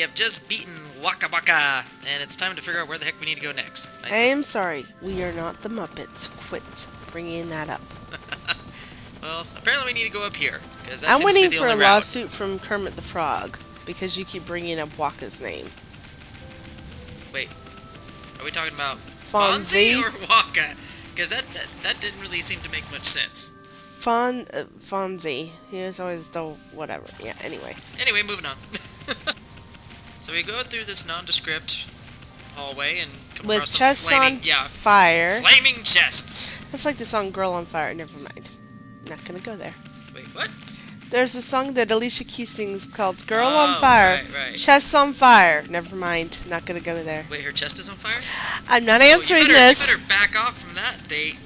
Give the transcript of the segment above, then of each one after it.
have just beaten Waka Waka, and it's time to figure out where the heck we need to go next. I am sorry, we are not the Muppets. Quit bringing that up. Well, apparently we need to go up here, because that I'm seems to be waiting the for a only route. lawsuit from Kermit the Frog, because you keep bringing up Waka's name. Wait, are we talking about Fonzie Fonzie or Waka? Because that didn't really seem to make much sense. Fonzie. He was always the whatever. Yeah, anyway. Anyway, moving on. So we go through this nondescript hallway and come With across some chests flaming, on fire. flaming chests. That's like the song Girl on Fire. Never mind. Not gonna go there. Wait, what? There's a song that Alicia Keys sings called Girl Oh, on Fire. right. Chests on fire. Never mind. Not gonna go there. Wait, her chest is on fire? I'm not answering you this. better back off from that date.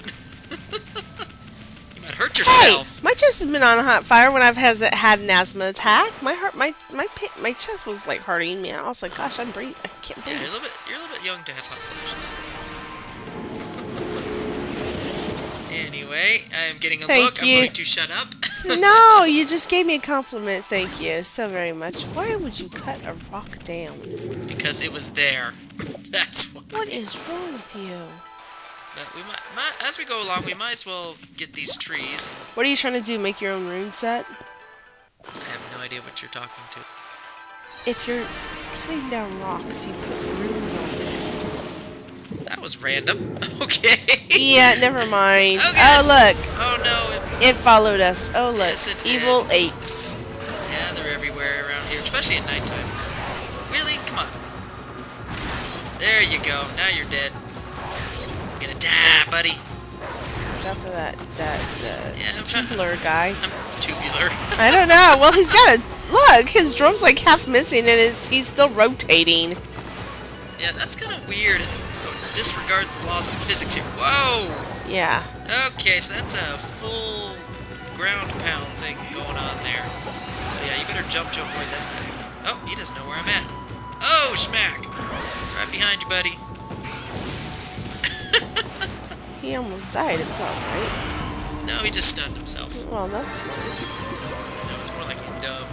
You might hurt Hey, yourself. my chest has been on hot fire when I've had an asthma attack. My chest was like hurting me. I was like, gosh, I'm breathing. I can't Yeah, breathe. you're a little bit young to have hot flashes. Anyway, I'm getting a look. I'm going to shut up. No, you just gave me a compliment. Thank you so very much. Why would you cut a rock down? Because it was there. That's why. What is wrong with you? But we might, as we go along, we might as well get these trees. What are you trying to do? Make your own rune set? I have no idea what you're talking to. If you're cutting down rocks, you put runes on them. That was random. Okay. Yeah, never mind. Oh, Oh, look. Oh no. It followed us. Oh, look. Yes, it did. Evil apes. Yeah, they're everywhere around here, especially at nighttime. Really? Come on. There you go. Now you're dead. You're gonna die, buddy. Watch out for that Yeah, I'm tubular guy. I'm tubular. I don't know. Well, he's got a look. His drum's like half missing, and he's still rotating. Yeah, that's kind of weird. It disregards the laws of physics here. Whoa! Yeah. Okay, so that's a full ground pound thing going on there. So yeah, you better jump to avoid that thing. Oh, he doesn't know where I'm at. Oh, smack! Right behind you, buddy. He almost died himself, right? No, he just stunned himself. Well, that's smart. No, it's more like he's dumb.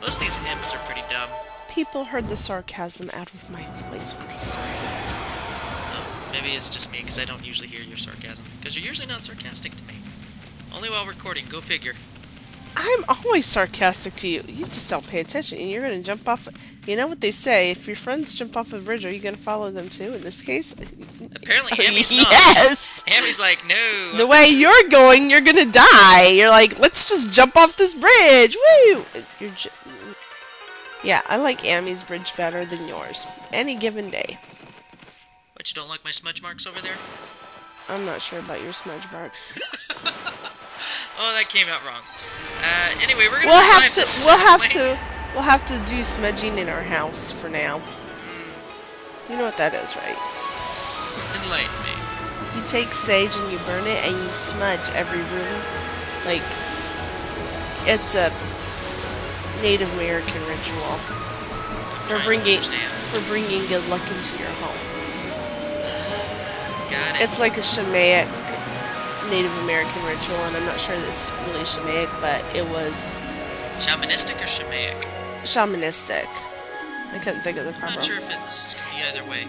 Most of these imps are pretty dumb. People heard the sarcasm out of my voice when I said it. Oh, maybe it's just me, because I don't usually hear your sarcasm. Because you're usually not sarcastic to me. Only while recording, go figure. I'm always sarcastic to you. You just don't pay attention, and you're going to jump off. You know what they say, if your friends jump off a bridge, are you going to follow them too? In this case? Apparently, Hammy's not. Yes! Hammy's like, no. The way you're going, you're going to die. You're like, let's just jump off this bridge. Woo! Yeah, I like Amy's bridge better than yours. Any given day. But you don't like my smudge marks over there? I'm not sure about your smudge marks. Oh, that came out wrong. Anyway, we're gonna We'll have to do smudging in our house for now. You know what that is, right? Enlighten me. You take sage and you burn it and you smudge every room. Like, it's a Native American ritual for bringing good luck into your home. Got it. It's like a Shamaic Native American ritual, and I'm not sure that it's really Shamaic, but it was Shamanistic or Shamaic? shamanistic. I couldn't think of the proper. I'm not sure if it's could be either way.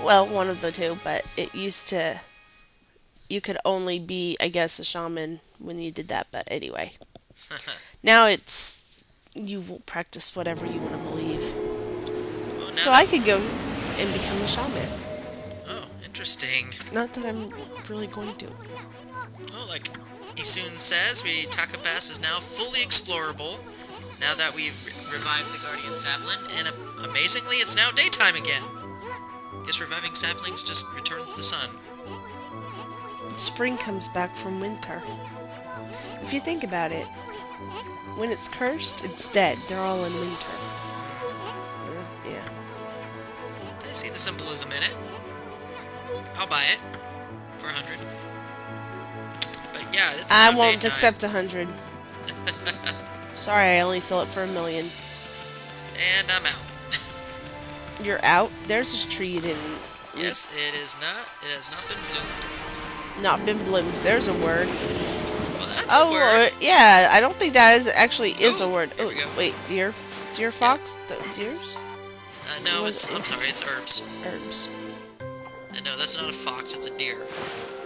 Well, one of the two, but it used to. You could only be, I guess, a shaman when you did that. But anyway, now it's you will practice whatever you want to believe. Well, So I could go and become a shaman. Oh, interesting. Not that I'm really going to. Well, like Isun says, Takapass is now fully explorable. Now that we've revived the Guardian Sapling, and amazingly, it's now daytime again. Guess reviving saplings just returns the sun. Spring comes back from winter. If you think about it, when it's cursed, it's dead. They're all in winter. Yeah. I see the symbolism in it. I'll buy it for 100. But yeah, it's I now won't daytime. accept 100. Sorry, I only sell it for $1 million. And I'm out. You're out? There's this tree you didn't... Yes, it is not. It has not been bloomed. Not been bloomed. There's a word. Well, that's Oh, a word. Lord. Yeah, I don't think that is actually is Oh, a word. here Oh, we go. wait, deer? Deer fox? The deers? No, it's... I'm sorry, it's herbs. Herbs. No, that's not a fox, it's a deer.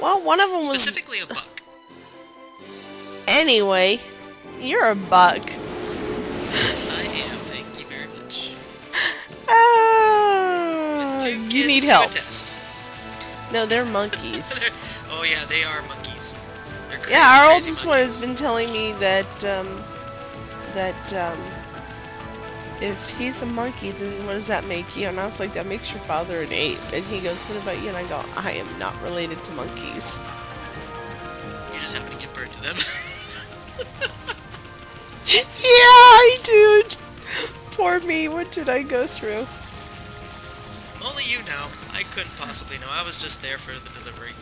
Well, one of them was... Specifically a buck. Anyway, you're a buck. Yes, I am. Thank you very much. You need help. Attest. No, they're monkeys. Oh yeah, they are monkeys. They're crazy, yeah, our oldest monkeys. one has been telling me that if he's a monkey, then what does that make you? And I was like, that makes your father an ape. And he goes, what about you? And I go, I am not related to monkeys. You just happen to give birth to them. Yeah, dude. Poor me. What did I go through? Only you know. I couldn't possibly know. I was just there for the delivery.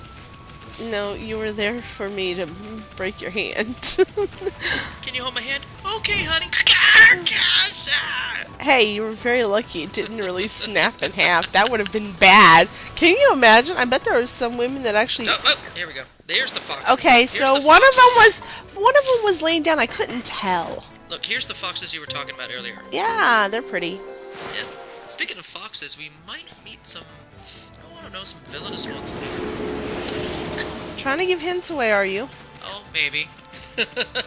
No, you were there for me to break your hand. Can you hold my hand? Okay, honey. Hey, you were very lucky it didn't really snap in half. That would have been bad. Can you imagine? I bet there were some women that actually... Oh, here we go. There's the fox. Okay, so one of them was laying down. I couldn't tell. Look, here's the foxes you were talking about earlier. Yeah, they're pretty. Yeah. Speaking of foxes, we might meet some... I don't know, some villainous ones later. Trying to give hints away, are you? Oh, maybe.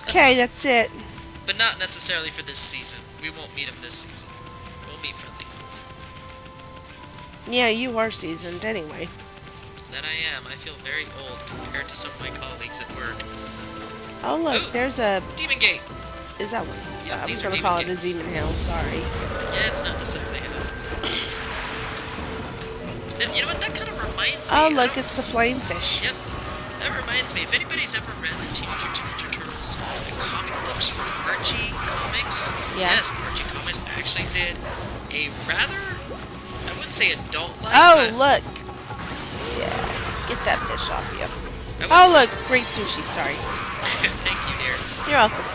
Okay, that's it. But not necessarily for this season. We won't meet them this season. We'll meet friendly ones. Yeah, you are seasoned anyway. That I am. I feel very old compared to some of my colleagues at work. Oh, look, ooh, there's a... Demon Gate! Is that one? Yeah, I was these going are to call demon it a gates. demon house, sorry. Yeah, it's not necessarily a house, it's a gate. Now, you know what? That kind of reminds me... Oh, look, it's the flame fish. Yep. That reminds me, if anybody's ever read the Teenage Mutant Ninja Turtles comic books from Archie Comics, yeah. Yes, the Archie Comics actually did a rather, I wouldn't say adult-like, Oh, but look. Yeah, get that fish off you. Oh, look, great sushi, sorry. Thank you, dear. You're welcome.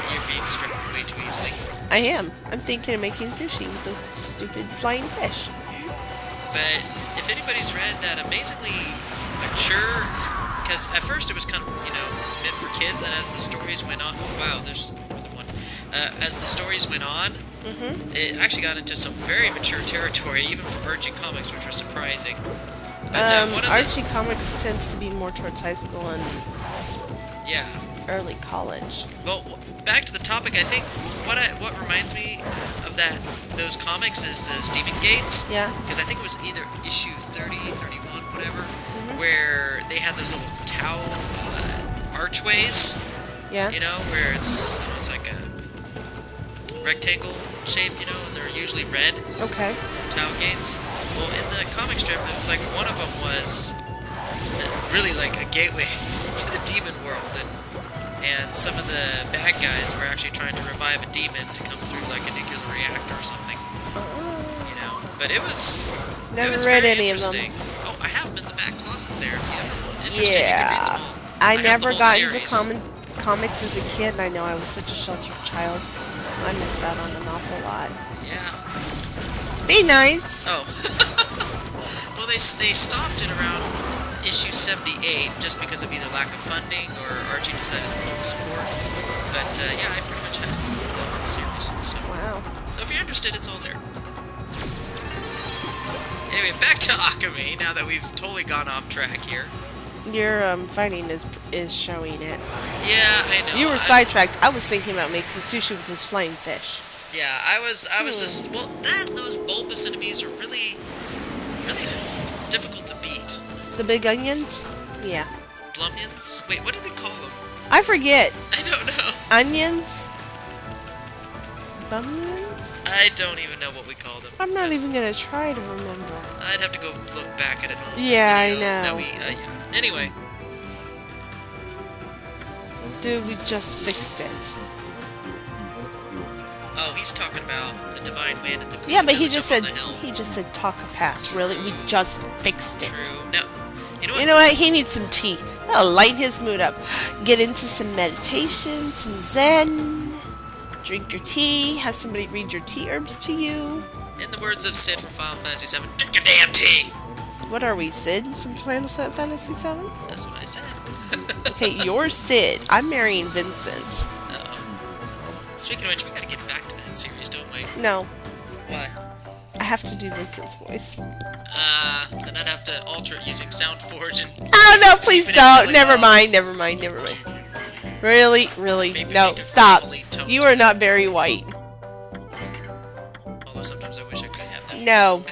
You're being distracted way too easily. I am. I'm thinking of making sushi with those stupid flying fish. But if anybody's read that amazingly mature, because at first it was kind of, meant for kids, then as the stories went on, oh wow, there's more than one. As the stories went on, it actually got into some very mature territory, even for Archie Comics, which was surprising. But, Archie Comics tends to be more towards high school and yeah, early college. Well, back to the topic, I think what reminds me of those comics is those Demon Gates. Yeah. Because I think it was either issue 30, 31, whatever, where they had those little towel archways. Yeah. Where it's it's like a rectangle shape, and they're usually red. Okay. Towel gates. Well, in the comic strip, it was like one of them was really like a gateway to the demon world, and some of the bad guys were actually trying to revive a demon to come through like a nuclear reactor or something. But it was read very any of them. interesting. Oh, I have them in the back closet there. If you're interested, you can read them all. I never got series. into comics as a kid, and I know I was such a sheltered child. I missed out on an awful lot. Yeah. Be nice. Oh. Well, they stopped it around issue 78 just because of either lack of funding or Archie decided to pull the support. But yeah, I pretty much have the whole series. So. Wow. So if you're interested, it's all there. Anyway, back to Okami. Now that we've totally gone off track here. Your fighting is showing it. Yeah, I know. You were sidetracked. I was thinking about making sushi with those flying fish. Yeah, I was just those bulbous enemies are really difficult to beat. The big onions? Yeah. Blumnions? Wait, what did we call them? I forget. I don't know. Onions? Bumnions? I don't even know what we call them. I'm not even gonna try to remember. I'd have to go look back at it. Yeah, I know. Yeah. Anyway. Dude, we just fixed it. Oh, he's talking about the Divine Wind and the Kusa Yeah, but he Village just up said on the hill. he just said talk a pass. Really, we just fixed it. True. Now, you know what? He needs some tea. That'll lighten his mood up. Get into some meditation, some Zen. Drink your tea. Have somebody read your tea herbs to you. In the words of Sid from Final Fantasy VII, drink your damn tea! What are we, Sid from Final Fantasy VII? That's what I said. Okay, you're Sid. I'm marrying Vincent. Uh-oh. Speaking of which, we gotta get back to that series, don't we? No. Why? I I have to do Vincent's voice. Then I'd have to alter it using SoundForge and... Oh, no, please don't. Really Never low. mind, never mind, never mind. Really? Really? Maybe No, make it stop. gravely toned. You are not very white. Although sometimes I wish I could have that. No.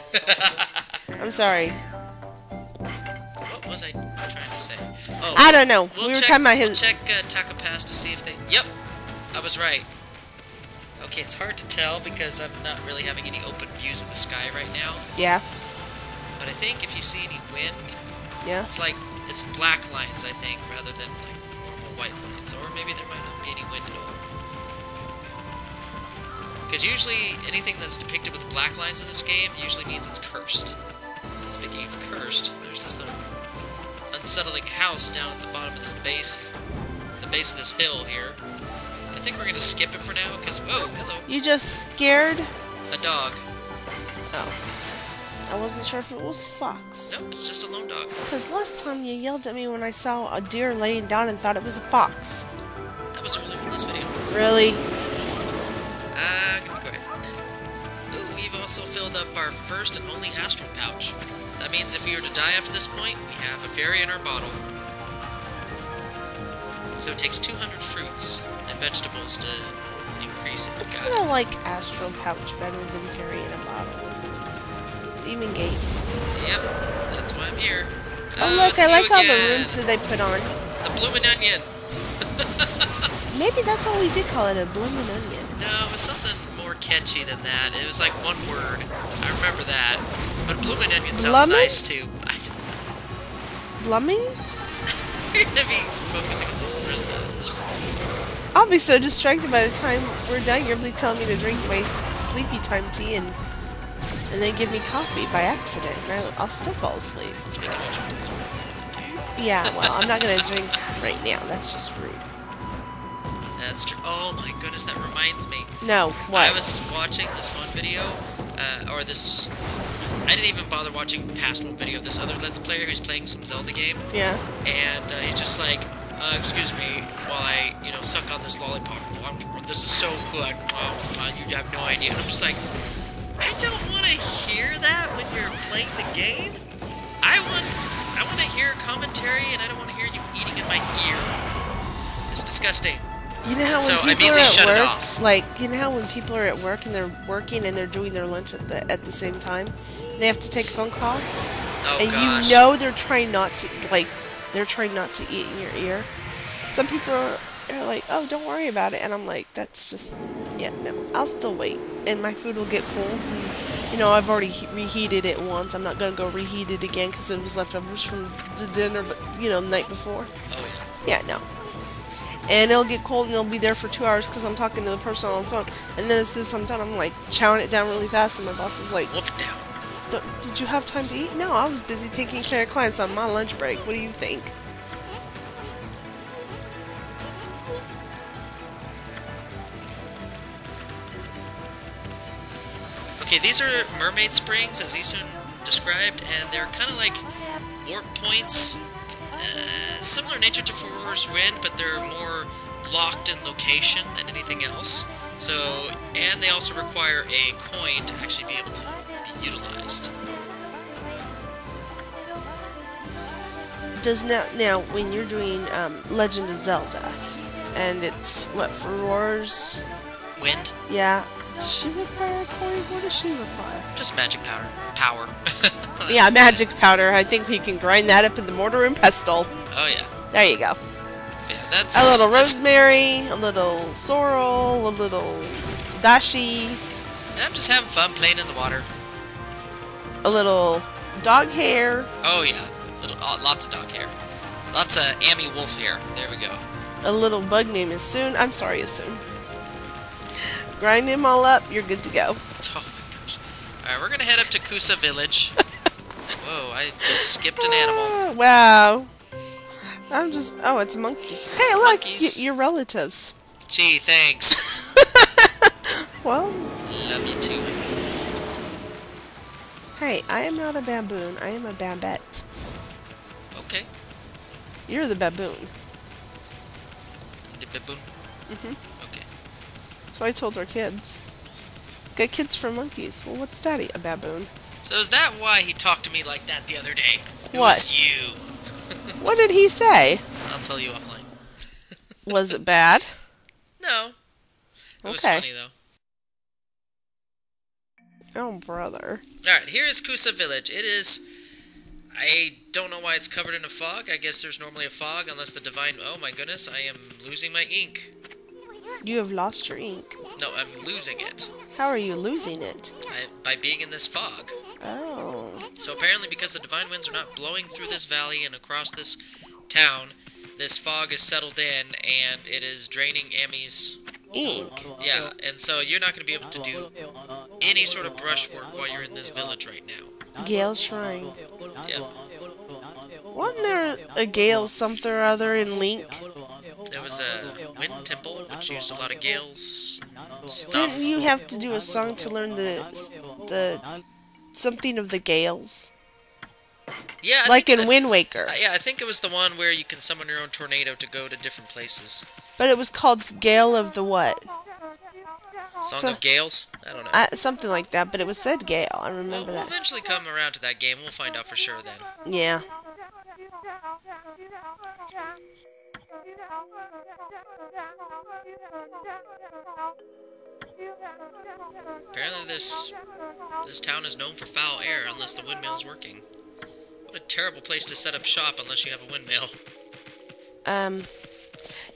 I'm sorry. What was I trying to say? Oh, I don't know. We'll We were check, talking about we'll his... check Taco Pass to see if they... Yep, I was right. Okay, it's hard to tell because I'm not really having any open views of the sky right now. Yeah. But I think if you see any wind, Yeah. it's like, it's black lines, I think, rather than like normal white lines. Or maybe there might not be any wind at all. Because usually anything that's depicted with black lines in this game usually means it's cursed. And speaking of cursed, there's this little unsettling house down at the bottom of this base, the base of this hill here. I think we're gonna skip it for now, because, whoa, hello, You just scared? a dog. Oh. I wasn't sure if it was a fox. Nope, it's just a lone dog. Because last time you yelled at me when I saw a deer laying down and thought it was a fox. That was earlier in this video. Really? Go ahead. Ooh, we've also filled up our first and only astral pouch. That means if we were to die after this point, we have a fairy in our bottle. So it takes 200 fruits and vegetables to increase it. I Got kind of it. like Astral Pouch better than Fairy in a Bottle. Demon Gate. Yep, that's why I'm here. Oh look, it's I you like all the again. runes that they put on. The bloomin' onion. Maybe that's what we did call it, a bloomin' onion. No, it was something more catchy than that. It was like one word. I remember that. But bloomin' onion sounds Blummin'? nice too. Blumming? You're gonna be focusing on the rest of I'll be so distracted by the time we're done. You're gonna be telling me to drink my sleepy time tea and then give me coffee by accident, and I'll still fall asleep. Speaking of drinking, Yeah, well, I'm not gonna drink right now. That's just rude. that's true. Oh my goodness, that reminds me. No, what? I was watching this one video, or this... I didn't even bother watching past one video of this other Let's Player who's playing some Zelda game. Yeah. And he's just like, excuse me, while I, suck on this lollipop. This is so good. You have no idea. And I'm just like, I don't want to hear that when you're playing the game. I want to hear commentary, and I don't want to hear you eating in my ear. It's disgusting. You know how So I when people are immediately at shut it work, off. like you know how when people are at work and they're working and they're doing their lunch at the same time, they have to take a phone call, Oh and gosh. you know they're trying not to eat in your ear. Some people are like, oh, don't worry about it, and I'm like, that's just, yeah, no, I'll still wait, and my food will get cold, and I've already reheated it once. I'm not gonna go reheat it again because it was leftovers from the dinner, but the night before. Oh yeah. Yeah, no. And it'll get cold and it'll be there for 2 hours because I'm talking to the person on the phone. And then as soon as I'm done, I'm like chowing it down really fast, and my boss is like, Wolf it down. Did you have time to eat? No, I was busy taking care of clients on my lunch break. What do you think? Okay, these are mermaid springs, as Isun described, and they're kind of like warp points. Similar nature to Four's Wind, but they're more locked in location than anything else. So, and they also require a coin to actually be able to be utilized. Does now when you're doing Legend of Zelda, and it's what, Four's Wind? Yeah. Does she require a coin? What does she require? Just magic powder. Power. Yeah, magic powder. I think we can grind that up in the mortar and pestle. Oh yeah. There you go. Yeah, that's A little rosemary, a little sorrel, a little dashi, And I'm just having fun playing in the water. a little dog hair, Oh yeah. Lots of dog hair. Lots of Amy Wolf hair. There we go. a little bug named Asun. I'm sorry, Asun. Grind them all up, you're good to go. Oh my gosh. Alright, we're gonna head up to Kusa Village. Whoa, I just skipped an animal. Ah, wow. Oh, it's a monkey. Hey, look, Monkeys. your relatives. Gee, thanks. Well, Love you too. hey, I am not a baboon. I am a babette. Okay. You're the baboon. The baboon. Mhm. Okay. That's what I told our kids. Got kids for monkeys. Well, what's Daddy? A baboon. So is that why he talked to me like that the other day? It What? was you. What did he say? I'll tell you offline. Was it bad? No. It was Okay. funny, though. Oh, brother. Alright, here is Kusa Village. It is... I don't know why it's covered in a fog. I guess there's normally a fog, unless the divine... Oh my goodness, I am losing my ink. You have lost your ink. No, I'm losing it. How are you losing it? By being in this fog. Oh. So apparently because the divine winds are not blowing through this valley and across this town, this fog is settled in, and it is draining Amy's... Ink. Yeah, and so you're not going to be able to do any sort of brushwork while you're in this village right now. Gale Shrine. Yep. Wasn't there a Gale something or other in Link? There was a wind temple, which used a lot of Gale's stuff. Didn't you have to do a song to learn the something of the Gales? Yeah, like in Wind Waker. Yeah, I think it was the one where you can summon your own tornado to go to different places. But it was called Gale of the what? Song of Gales? I don't know. Something like that, but it was said Gale. I remember We'll that. eventually come around to that game. We'll find out for sure then. Yeah. Apparently this town is known for foul air unless the windmill's working. What a terrible place to set up shop unless you have a windmill.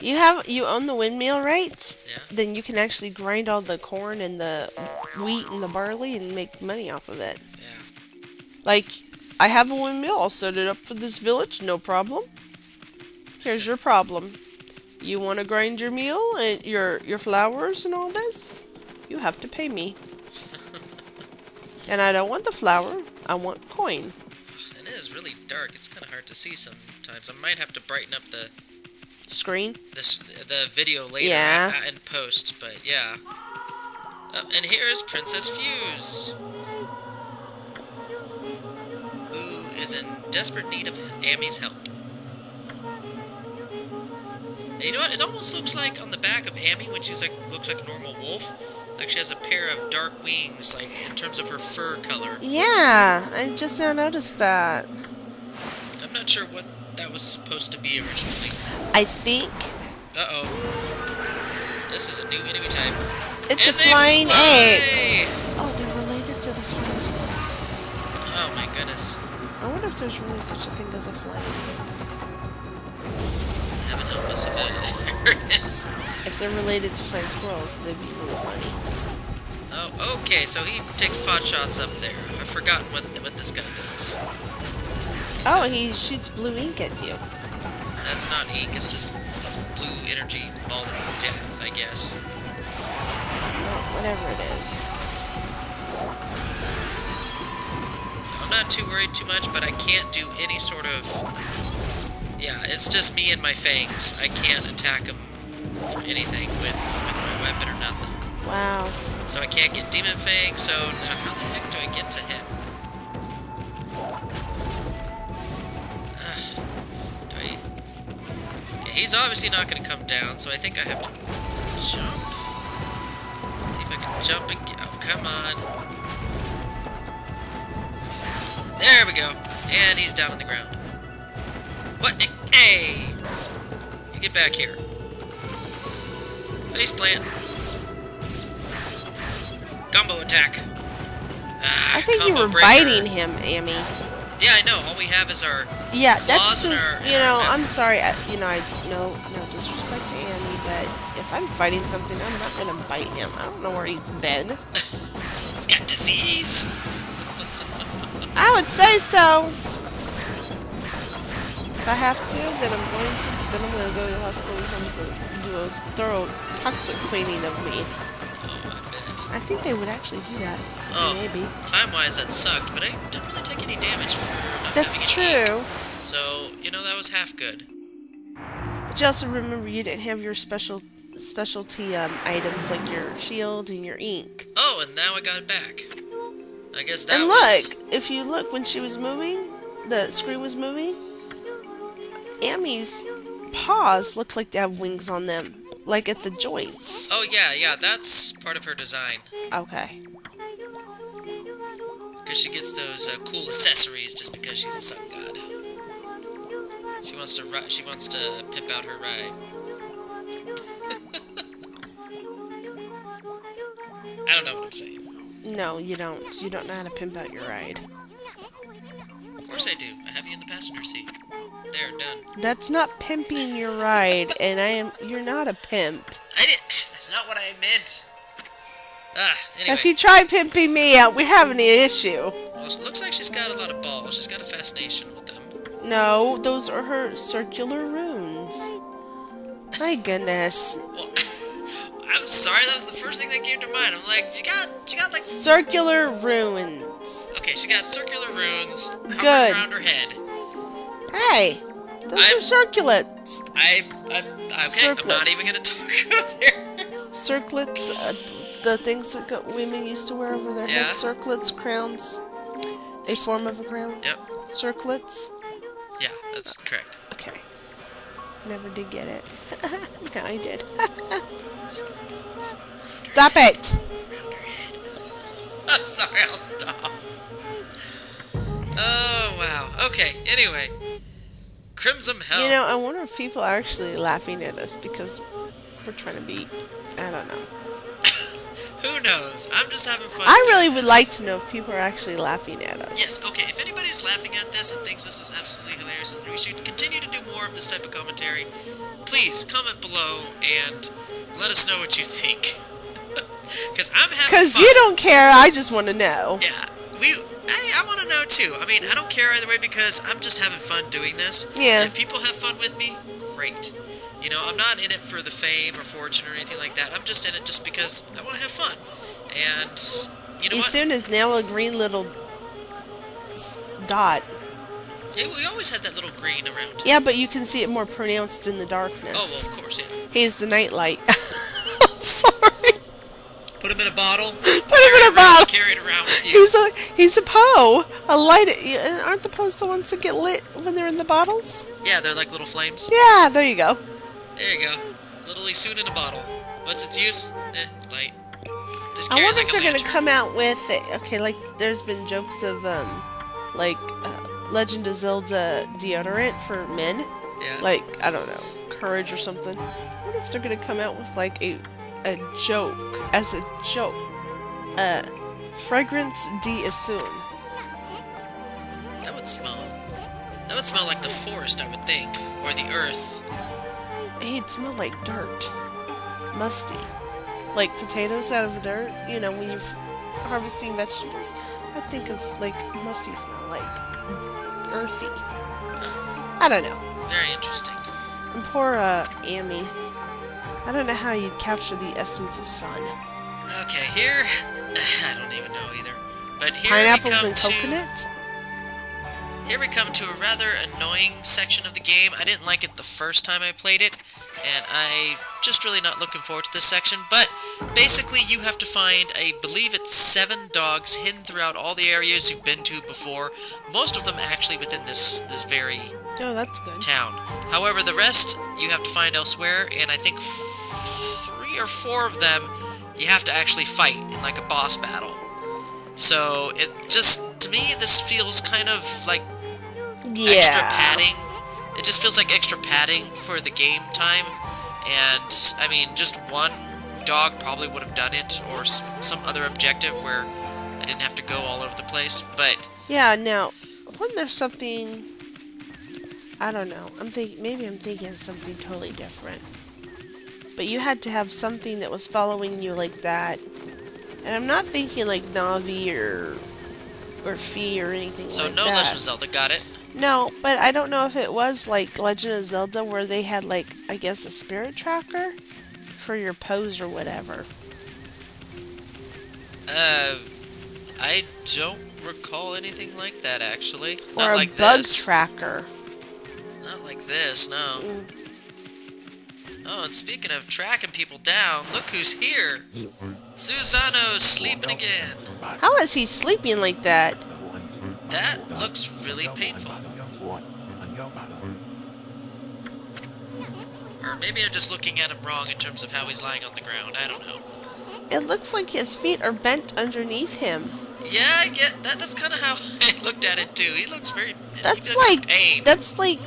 You own the windmill rights? Yeah. Then you can actually grind all the corn and the wheat and the barley and make money off of it. Yeah. Like, I have a windmill, I'll set it up for this village, no problem. Here's your problem. You want to grind your meal and your flowers and all this? You have to pay me. And I don't want the flour, I want coin. It is really dark. It's kind of hard to see sometimes. I might have to brighten up the Screen? the video later in post, but yeah. And here is Princess Fuse, who is in desperate need of Amy's help. And you know what? It almost looks like on the back of Amy when she's looks like a normal wolf. Like she has a pair of dark wings, like in terms of her fur color. Yeah, I just now noticed that. I'm not sure what that was supposed to be originally. I think... Uh-oh. This is a new enemy type. It's and a flying egg! egg! Oh, they're related to the flying squirrels. Oh my goodness. I wonder if there's really such a thing as a flying egg. Heaven help us if it is. If they're related to flying squirrels, they'd be really funny. Oh, okay, so he takes pot shots up there. I've forgotten what this guy does. Oh, he shoots blue ink at you. That's not ink, it's just a blue energy ball of death, I guess. Oh, whatever it is. So I'm not too worried too much, but I can't do any sort of... Yeah, it's just me and my fangs. I can't attack him for anything with my weapon or nothing. Wow. So I can't get Demon Fang, so now how the heck do I get to him? Okay, he's obviously not going to come down, so I think I have to jump. Let's see if I can jump and get... Oh, come on. There we go. And he's down on the ground. What? Hey! You get back here. Face plant. Gumbo attack. I think you were breaker. biting him, Amy. Yeah, I know. All we have is our that's claws just, and our, you know, our I'm sorry, no disrespect to Amy, but if I'm fighting something, I'm not gonna bite him. I don't know where he's been. He's got disease. I would say so. If I have to, then I'm going to go to the hospital and tell them to do a thorough toxic cleaning of me. Oh, I bet. I think they would actually do that. Oh, maybe. Time-wise, that sucked, but I didn't really take any damage for not That's having true. ink. So, you know, that was half good. But you also remember you didn't have your specialty items like your shield and your ink. Oh, and now I got it back. I guess that and was... look, if you look when she was moving, the screen was moving, Amy's paws looked like they have wings on them, like at the joints. Oh, yeah, that's part of her design. Okay. because she gets those cool accessories just because she's a sun god. She wants to pimp out her ride. I don't know what I'm saying. No, you don't. You don't know how to pimp out your ride. Of course I do. I have you in the passenger seat. There, done. That's not pimping your ride, and you're not a pimp. That's not what I meant. Anyway. If you try pimping me out, we're having an issue. Well, it looks like she's got a lot of balls. She's got a fascination with them. No, those are her circular runes. My goodness. Well, I'm sorry, that was the first thing that came to mind. I'm like, she got like... Circular runes. Okay, she got circular runes Good. around her head. Hey, those are circlets. Okay, Circlets. I'm not even gonna talk about there. Circlets, the things that women used to wear over their heads. Circlets, crowns. A form of a crown. Yep. Circlets. Yeah, that's correct. Okay. I never did get it. Now I did. Stop it! Around her head. I'm sorry, I'll stop. Oh, wow. Okay, anyway. Crimson Hell. You know, I wonder if people are actually laughing at us because we're trying to be... I don't know. Who knows? I'm just having fun. I really would like to know if people are actually laughing at us. Yes, okay. If anybody's laughing at this and thinks this is absolutely hilarious and we should continue to do more of this type of commentary, please comment below and let us know what you think. Because I'm having fun. Because you don't care, I just want to know. Yeah, I want to know too. I mean, I don't care either way because I'm just having fun doing this. Yeah. If people have fun with me, great. You know, I'm not in it for the fame or fortune or anything like that. I'm just in it just because I want to have fun. And, you know what? As soon as now a green little dot. Yeah, we always had that little green around. Yeah, but you can see it more pronounced in the darkness. Oh, well, of course, yeah. He's the nightlight. I'm sorry. Put him in a bottle. Put him in a bottle. Carry it around with you. He's a Poe. A light. Aren't the Poes the ones that get lit when they're in the bottles? Yeah, they're like little flames. Yeah, there you go. There you go. Little Isun in a bottle. What's its use? Light. Just I carry wonder it like if they're a gonna lantern. come out with okay, like there's been jokes of Legend of Zelda deodorant for men. Yeah. Like I don't know, courage or something. I wonder if they're gonna come out with like a joke as a joke. Fragrance d'Isun. That would smell like the forest, I would think, or the earth. It'd smell like dirt, musty, like potatoes out of dirt. You know, when you're harvesting vegetables, I think of like musty smell, like earthy. I don't know. Very interesting. And poor Amy. I don't know how you'd capture the essence of sun. Okay, here I don't even know either. But here Pineapples we and come coconut? Here we come to a rather annoying section of the game. I didn't like it the first time I played it, and I'm just really not looking forward to this section. But basically, you have to find, I believe it's 7 dogs hidden throughout all the areas you've been to before. Most of them actually within this very Oh, that's good. town. However, the rest you have to find elsewhere, and I think 3 or 4 of them you have to actually fight in like a boss battle. So it just, to me, this feels kind of like extra padding. It just feels like extra padding for the game time. And, I mean, just one dog probably would have done it, or some other objective where I didn't have to go all over the place, but... Yeah, now, wasn't there something... I don't know. Maybe I'm thinking of something totally different. But you had to have something that was following you like that. And I'm not thinking like Navi or Fee or anything So like no that. Legend of Zelda, got it. No, but I don't know if it was like Legend of Zelda where they had like, I guess, a spirit tracker for your pose or whatever. I don't recall anything like that, actually. Or Not a like bug this. tracker. Not like this, no. Oh, and speaking of tracking people down, look who's here! Susano's sleeping again! How is he sleeping like that? That looks really painful. Or maybe I'm just looking at him wrong in terms of how he's lying on the ground, I don't know. It looks like his feet are bent underneath him. Yeah, I get that. That's kind of how I looked at it too. He looks very. That's he looks in like pain. that's like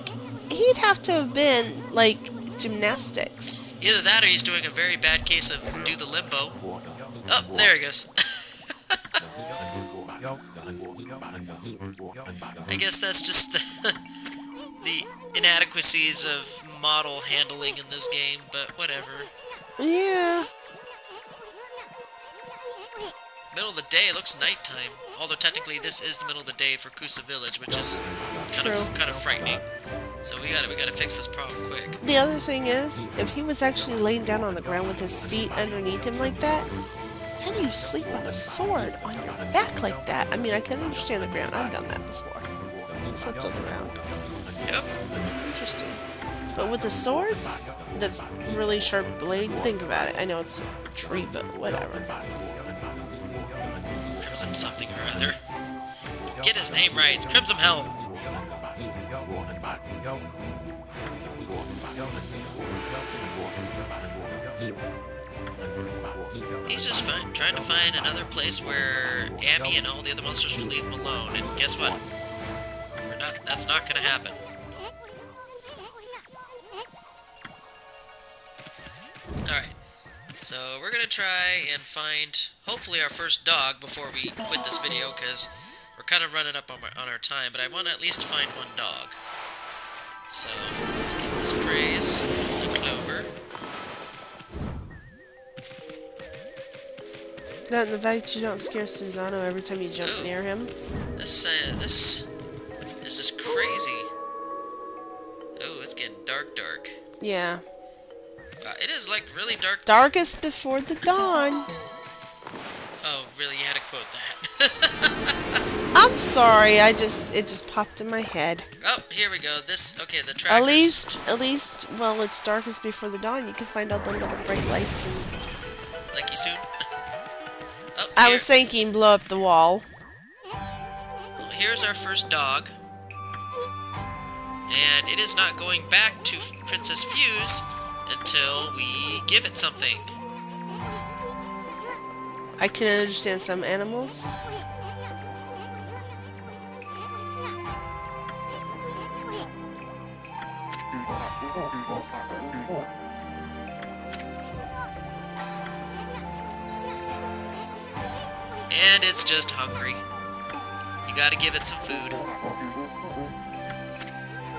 he'd have to have been like gymnastics. Either that, or he's doing a very bad case of do the limbo. Oh, there he goes. I guess that's just the inadequacies of model handling in this game, but whatever. Yeah. Middle of the day, it looks nighttime. Although technically this is the middle of the day for Kusa Village, which is kind of frightening. So we gotta fix this problem quick. The other thing is, if he was actually laying down on the ground with his feet underneath him like that, how do you sleep on a sword on your back like that? I mean, I can understand the ground. I've done that before. Slept on the ground. Yep. Interesting. But with a sword that's really sharp blade, think about it. I know it's a tree, but whatever. Crimson something or other. Get his name right. It's Crimson Helm. He's just trying to find another place where Amy and all the other monsters will leave him alone. And guess what? That's not gonna happen. Alright. So we're gonna try and find, hopefully, our first dog before we quit this video, because we're kind of running up on our time, but I want to at least find one dog. So, let's get this praise, the clover. That and the fact you don't scare Susano every time you jump near him. This is just crazy. Oh, it's getting dark. Yeah. It is, like, really dark. Darkest before the dawn. Oh, really? You had to quote that. I'm sorry, it just popped in my head. Oh, here we go. Okay, the trackers. At least, well, it's darkest before the dawn. You can find all the little bright lights and... Like you soon? Oh, I was thinking blow up the wall. Well, here's our first dog. And it is not going back to Princess Fuse until we give it something. I can understand some animals. And it's just hungry. You gotta give it some food.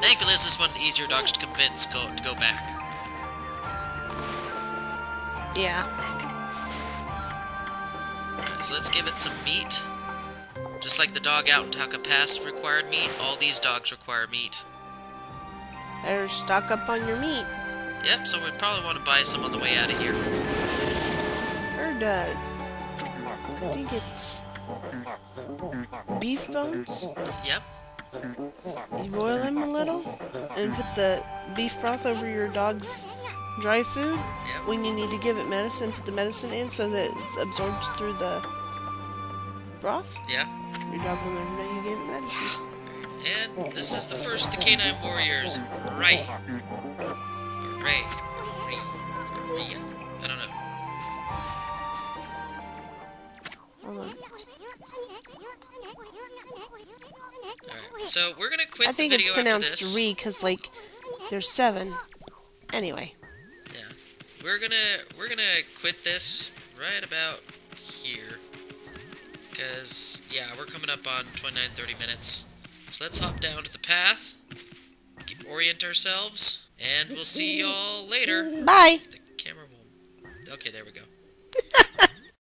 Thankfully, this is one of the easier dogs to convince to go back. Yeah. Alright, so let's give it some meat. Just like the dog out in Taka Pass required meat, all these dogs require meat. Better stock up on your meat. Yep, so we probably want to buy some on the way out of here. Heard, I think it's beef bones. Yep. You boil them a little and put the beef broth over your dog's dry food. Yep. When you need to give it medicine, put the medicine in so that it's absorbed through the broth. Yeah. Your dog will never know you gave it medicine. And this is the first of the Canine Warriors, Ray. Or Ray. Rhea? I don't know. Hold on. Alright, so we're gonna quit I think the video it's pronounced after this. Ree because, like, there's 7. Anyway. Yeah. We're gonna quit this right about here. Because, yeah, we're coming up on 29-30 minutes. So let's hop down to the path, orient ourselves, and we'll see y'all later. Bye! The camera will... Okay, there we go.